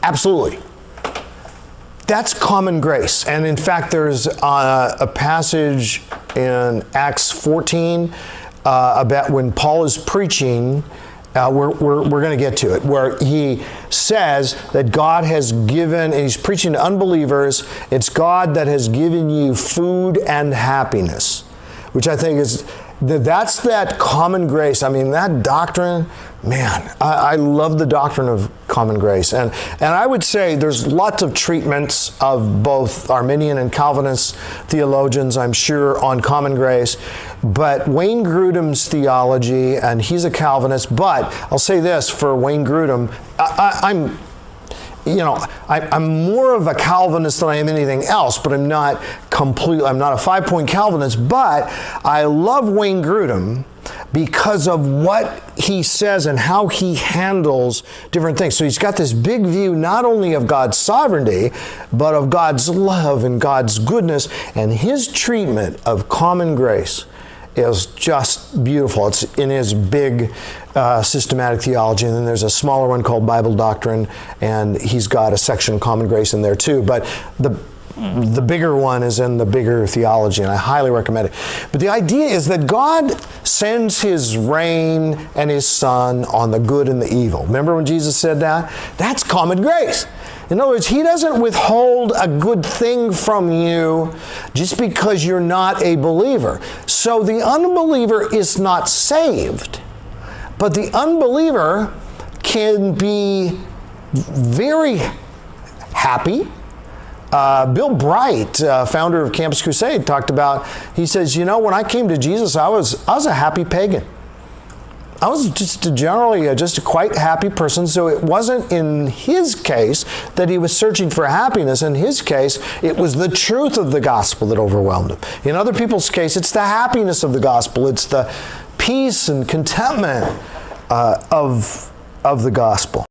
Absolutely. That's common grace. And in fact, there's a passage in Acts 14 about when Paul is preaching. We're going to get to it, where he says that God has given, and he's preaching to unbelievers, it's God that has given you food and happiness, which I think is, that's that common grace. I mean, that doctrine, man, I love the doctrine of common grace. And I would say there's lots of treatments of both Arminian and Calvinist theologians, I'm sure, on common grace. But Wayne Grudem's theology, and he's a Calvinist, but I'll say this for Wayne Grudem, I'm more of a Calvinist than I am anything else, but I'm not a 5-point Calvinist, but I love Wayne Grudem because of what he says and how he handles different things. So he's got this big view not only of God's sovereignty, but of God's love and God's goodness, and his treatment of common grace is just beautiful. It's in his big systematic theology, and then there's a smaller one called Bible Doctrine, and he's got a section of common grace in there too. But the bigger one is in the bigger theology, and I highly recommend it. But the idea is that God sends his rain and his sun on the good and the evil. Remember when Jesus said that? That's common grace. In other words, he doesn't withhold a good thing from you just because you're not a believer. So the unbeliever is not saved, but the unbeliever can be very happy. Bill Bright, founder of Campus Crusade, talked about, he says, when I came to Jesus, I was a happy pagan. I was just a quite happy person, so it wasn't in his case that he was searching for happiness. In his case, it was the truth of the gospel that overwhelmed him. In other people's case, it's the happiness of the gospel. It's the peace and contentment of the gospel.